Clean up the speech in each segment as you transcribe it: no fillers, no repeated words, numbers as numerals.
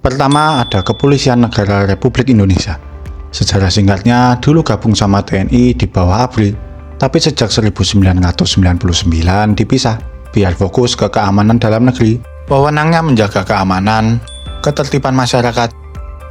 Pertama, ada Kepolisian Negara Republik Indonesia. Sejarah singkatnya, dulu gabung sama TNI di bawah ABRI, tapi sejak 1999 dipisah, biar fokus ke keamanan dalam negeri. Wewenangnya menjaga keamanan, ketertiban masyarakat,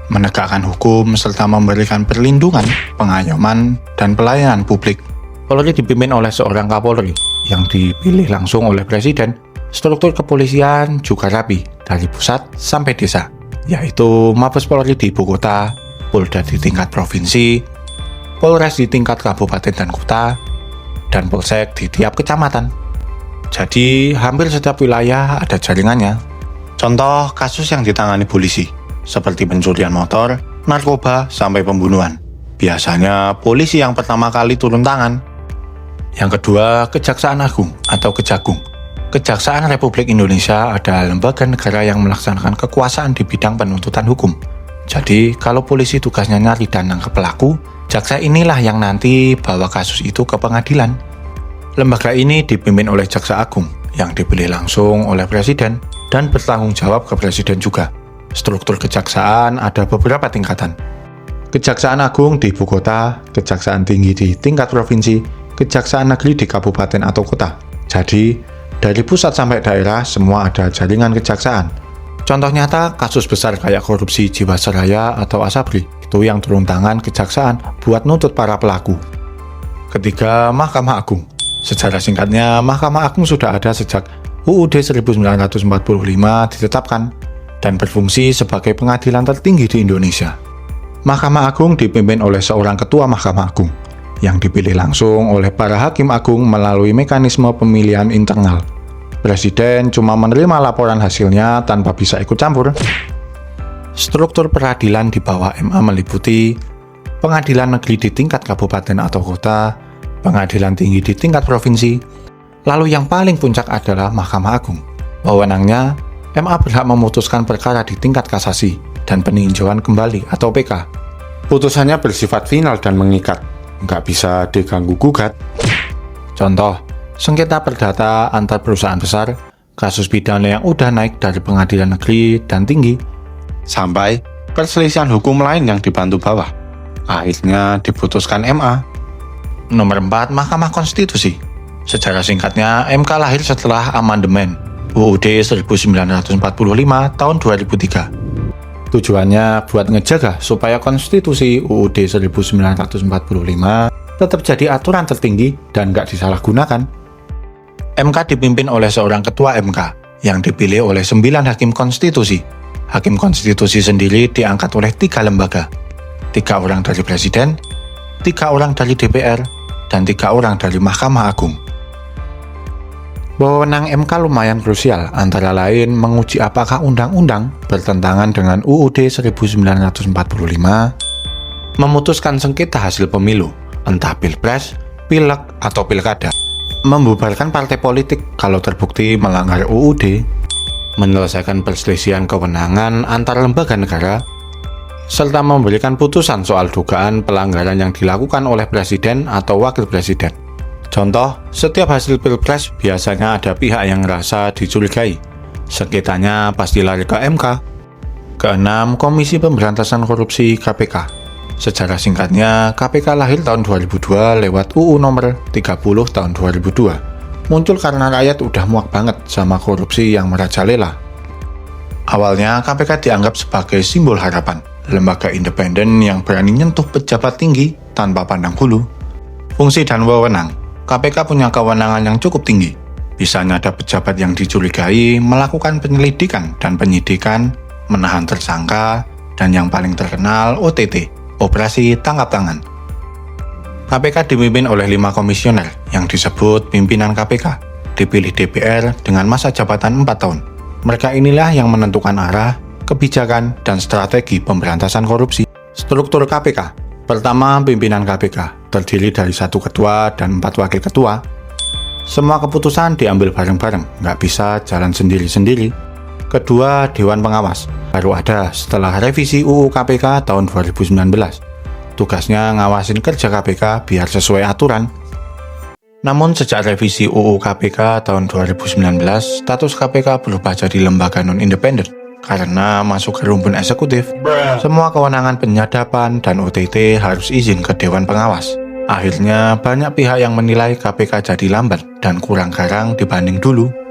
menegakkan hukum, serta memberikan perlindungan, pengayoman, dan pelayanan publik. Polri dipimpin oleh seorang Kapolri yang dipilih langsung oleh Presiden. Struktur kepolisian juga rapi dari pusat sampai desa, yaitu Mabes Polri di ibu kota, Polda di tingkat provinsi, Polres di tingkat kabupaten dan kota, dan Polsek di tiap kecamatan. Jadi hampir setiap wilayah ada jaringannya. Contoh kasus yang ditangani polisi, seperti pencurian motor, narkoba, sampai pembunuhan. Biasanya polisi yang pertama kali turun tangan. Yang kedua, Kejaksaan Agung atau Kejagung. Kejaksaan Republik Indonesia adalah lembaga negara yang melaksanakan kekuasaan di bidang penuntutan hukum. Jadi, kalau polisi tugasnya nyari dan nangkep pelaku, jaksa inilah yang nanti bawa kasus itu ke pengadilan. Lembaga ini dipimpin oleh Jaksa Agung, yang dipilih langsung oleh Presiden dan bertanggung jawab ke Presiden juga. Struktur kejaksaan ada beberapa tingkatan. Kejaksaan Agung di ibu kota, Kejaksaan Tinggi di tingkat provinsi, Kejaksaan Negeri di kabupaten atau kota. Jadi, dari pusat sampai daerah, semua ada jaringan kejaksaan. Contoh nyata, kasus besar kayak korupsi Jiwasraya atau Asabri, itu yang turun tangan kejaksaan buat nuntut para pelaku. Ketiga, Mahkamah Agung. Sejarah singkatnya, Mahkamah Agung sudah ada sejak UUD 1945 ditetapkan dan berfungsi sebagai pengadilan tertinggi di Indonesia. Mahkamah Agung dipimpin oleh seorang Ketua Mahkamah Agung, yang dipilih langsung oleh para hakim agung melalui mekanisme pemilihan internal. Presiden cuma menerima laporan hasilnya tanpa bisa ikut campur. Struktur peradilan di bawah MA meliputi pengadilan negeri di tingkat kabupaten atau kota, pengadilan tinggi di tingkat provinsi, lalu yang paling puncak adalah Mahkamah Agung. Wewenangnya, MA berhak memutuskan perkara di tingkat kasasi dan peninjauan kembali atau PK. Putusannya bersifat final dan mengikat, nggak bisa diganggu-gugat. Contoh, sengketa perdata antar perusahaan besar, kasus pidana yang udah naik dari pengadilan negeri dan tinggi, sampai perselisihan hukum lain yang dibantu bawah. Akhirnya diputuskan MA. Nomor 4, Mahkamah Konstitusi. Sejarah singkatnya, MK lahir setelah amandemen UUD 1945 tahun 2003. Tujuannya buat ngejaga supaya konstitusi UUD 1945 tetap jadi aturan tertinggi dan nggak disalahgunakan. MK dipimpin oleh seorang ketua MK yang dipilih oleh 9 hakim konstitusi. Hakim konstitusi sendiri diangkat oleh 3 lembaga. 3 orang dari Presiden, 3 orang dari DPR, dan 3 orang dari Mahkamah Agung. Wewenang MK lumayan krusial, antara lain menguji apakah undang-undang bertentangan dengan UUD 1945, memutuskan sengketa hasil pemilu, entah pilpres, pileg, atau pilkada, membubarkan partai politik kalau terbukti melanggar UUD, menyelesaikan perselisihan kewenangan antar lembaga negara, serta memberikan putusan soal dugaan pelanggaran yang dilakukan oleh presiden atau wakil presiden. Contoh, setiap hasil pilpres biasanya ada pihak yang ngerasa dicurigai. Sengketanya pasti lari ke MK. Keenam, Komisi Pemberantasan Korupsi KPK. Sejarah singkatnya, KPK lahir tahun 2002 lewat UU nomor 30 tahun 2002. Muncul karena rakyat udah muak banget sama korupsi yang merajalela. Awalnya KPK dianggap sebagai simbol harapan, lembaga independen yang berani nyentuh pejabat tinggi tanpa pandang bulu. Fungsi dan wewenang. KPK punya kewenangan yang cukup tinggi. Bisa nyadap pejabat yang dicurigai, melakukan penyelidikan dan penyidikan, menahan tersangka, dan yang paling terkenal OTT, Operasi Tangkap Tangan. KPK dipimpin oleh 5 komisioner yang disebut pimpinan KPK, dipilih DPR dengan masa jabatan 4 tahun. Mereka inilah yang menentukan arah, kebijakan, dan strategi pemberantasan korupsi. Struktur KPK. Pertama, pimpinan KPK, terdiri dari 1 ketua dan 4 wakil ketua. Semua keputusan diambil bareng-bareng, nggak bisa jalan sendiri-sendiri. Kedua, Dewan Pengawas, baru ada setelah revisi UU KPK tahun 2019. Tugasnya ngawasin kerja KPK biar sesuai aturan. Namun sejak revisi UU KPK tahun 2019, status KPK berubah jadi lembaga non-independen. Karena masuk ke rumpun eksekutif, semua kewenangan penyadapan dan OTT harus izin ke Dewan Pengawas. Akhirnya banyak pihak yang menilai KPK jadi lambat dan kurang garang dibanding dulu.